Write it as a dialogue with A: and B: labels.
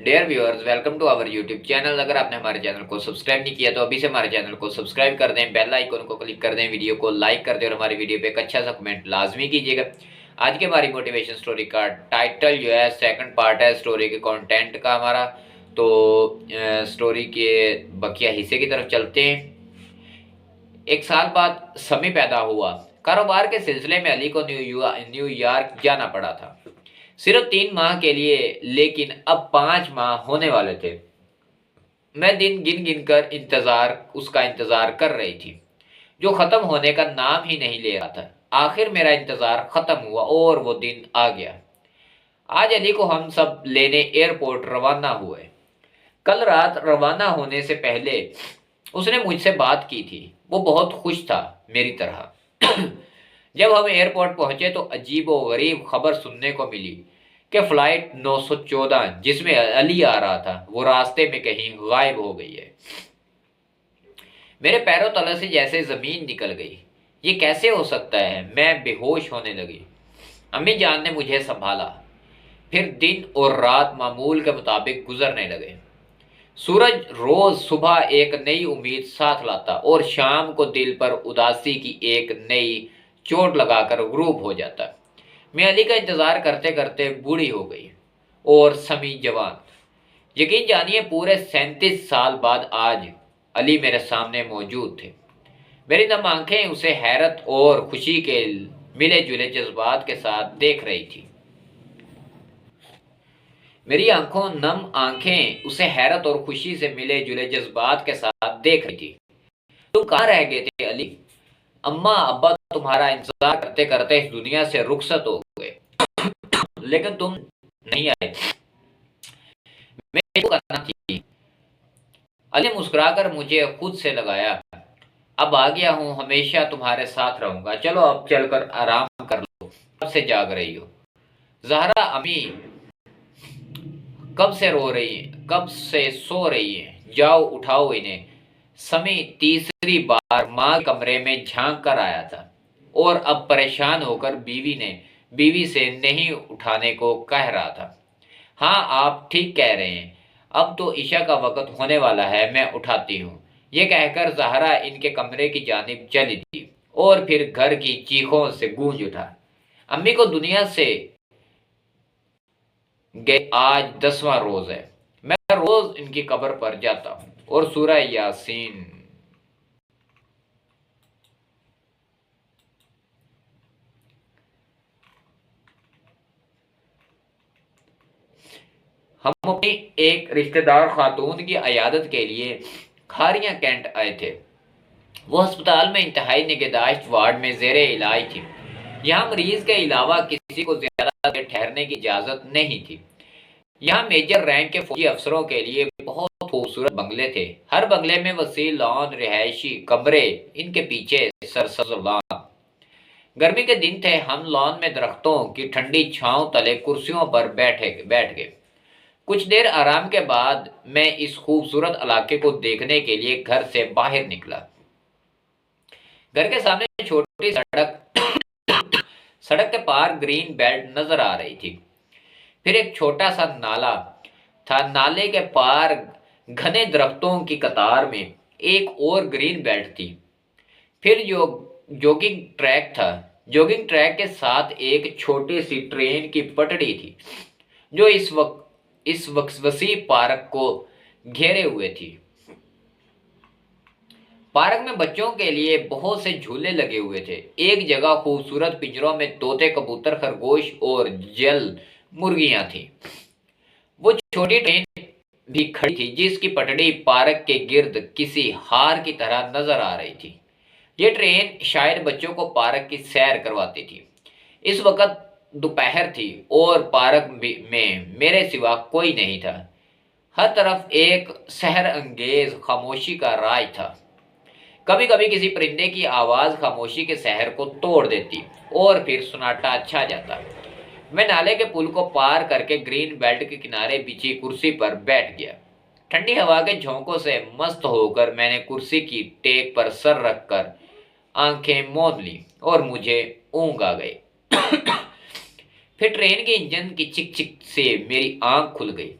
A: Dear viewers, welcome to our YouTube channel. अगर आपने हमारे चैनल को सब्सक्राइब नहीं किया तो अभी से हमारे चैनल को सब्सक्राइब कर दें, बेल आइकन को क्लिक कर दें, वीडियो को लाइक कर दें और हमारी वीडियो पे एक अच्छा सा कमेंट लाजमी कीजिएगा। आज की हमारी मोटिवेशन स्टोरी का टाइटल जो है सेकंड पार्ट है स्टोरी के कंटेंट का हमारा। तो स्टोरी के बकिया हिस्से की तरफ चलते हैं। एक साल बाद समी पैदा हुआ। कारोबार के सिलसिले में अली को न्यूयॉर्क जाना पड़ा था, सिर्फ 3 माह के लिए, लेकिन अब 5 माह होने वाले थे। मैं दिन गिन गिन कर उसका इंतजार कर रही थी, जो खत्म होने का नाम ही नहीं ले रहा था। आखिर मेरा इंतजार खत्म हुआ और वो दिन आ गया। आज अली को हम सब लेने एयरपोर्ट रवाना हुए। कल रात रवाना होने से पहले उसने मुझसे बात की थी। वो बहुत खुश था, मेरी तरह। जब हम एयरपोर्ट पहुंचे तो अजीब व गरीब खबर सुनने को मिली कि फ्लाइट 914 जिसमें अली आ रहा था वो रास्ते में कहीं गायब हो गई है। मेरे पैरों तले से जैसे जमीन निकल गई। ये कैसे हो सकता है? मैं बेहोश होने लगी। अम्मी जान ने मुझे संभाला। फिर दिन और रात मामूल के मुताबिक गुजरने लगे। सूरज रोज सुबह एक नई उम्मीद साथ लाता और शाम को दिल पर उदासी की एक नई चोट लगाकर गुरूब हो जाता। मैं अली का इंतजार करते करते बूढ़ी हो गई और समी जवान। यकीन जानिए, पूरे 37 साल बाद आज अली मेरे सामने मौजूद थे। मेरी नम आंखें उसे हैरत और खुशी के मिले जुले जज्बात के साथ देख रही थी। मेरी नम आंखें उसे हैरत और खुशी से मिले जुले जज्बात के साथ देख रही थी। तुम कहाँ रह गए थे अली? अम्मा अब्बा तुम्हारा इंतजार करते करते इस दुनिया से रुखसत हो गए, लेकिन तुम नहीं आए। मैं जो करना थी। अली मुस्कुराकर मुझे खुद से लगाया। अब आ गया हूँ, हमेशा तुम्हारे साथ रहूंगा। चलो अब चलकर आराम कर लो, कब से जाग रही हो। जहरा अम्मी कब से रो रही है, कब से सो रही है, जाओ उठाओ इन्हें। समी तीसरी बार माँ के कमरे में झांक कर आया था और अब परेशान होकर बीवी से नहीं उठाने को कह रहा था। हाँ, आप ठीक कह रहे हैं, अब तो ईशा का वक्त होने वाला है, मैं उठाती हूँ। ये कहकर जहरा इनके कमरे की जानिब चली थी और फिर घर की चीखों से गूंज उठा। अम्मी को दुनिया से गए आज 10वां रोज है। मैं रोज इनकी कब्र पर जाता हूँ और सूरह यासीन हम अपनी एक रिश्तेदार खातून की अयादत के लिए खारियां कैंट आए थे। वो अस्पताल में इंतहाई निगहदाश्त वार्ड में जेरे इलाज थी। यहाँ मरीज के अलावा किसी को ज्यादा देर ठहरने की इजाजत नहीं थी। यहाँ मेजर रैंक के फौजी अफसरों के लिए बहुत खूबसूरत बंगले थे। हर बंगले में वसी लॉन, रिहायशी कमरे, इनके पीछे सरसब्ज लॉन। गर्मी के दिन थे। हम लॉन में दरख्तों की ठंडी छांव तले कुर्सियों पर बैठ गए। कुछ देर आराम के बाद मैं इस खूबसूरत इलाके को देखने के लिए घर से बाहर निकला। घर के सामने छोटी सड़क के पार ग्रीन बेल्ट नजर आ रही थी। फिर एक छोटा सा नाला था। नाले के पार घने दरख्तों की कतार में एक और ग्रीन बेल्ट थी। फिर जो जॉगिंग ट्रैक था। जॉगिंग ट्रैक के साथ एक छोटी सी ट्रेन की पटड़ी थी जो इस वक्त वसी पार्क को घेरे हुए थी। पार्क में बच्चों के लिए बहुत से झूले लगे हुए थे। एक जगह खूबसूरत पिंजरों में तोते, कबूतर, खरगोश और जल मुर्गियां थी। वो छोटी ट्रेन भी खड़ी थी जिसकी पटड़ी पार्क के गिर्द किसी हार की तरह नजर आ रही थी। ये ट्रेन शायद बच्चों को पार्क की सैर करवाती थी। इस वक्त दोपहर थी और पार्क में मेरे सिवा कोई नहीं था। हर तरफ एक सहर अंगेज खामोशी का राज था। कभी कभी किसी परिंदे की आवाज खामोशी के शहर को तोड़ देती और फिर सन्नाटा छा जाता। मैं नाले के पुल को पार करके ग्रीन बेल्ट के किनारे बिछी कुर्सी पर बैठ गया। ठंडी हवा के झोंकों से मस्त होकर मैंने कुर्सी की टेक पर सर रखकर आंखें मूंद ली और मुझे ऊँघ आ गई। फिर ट्रेन के इंजन की चिक चिक से मेरी आंख खुल गई।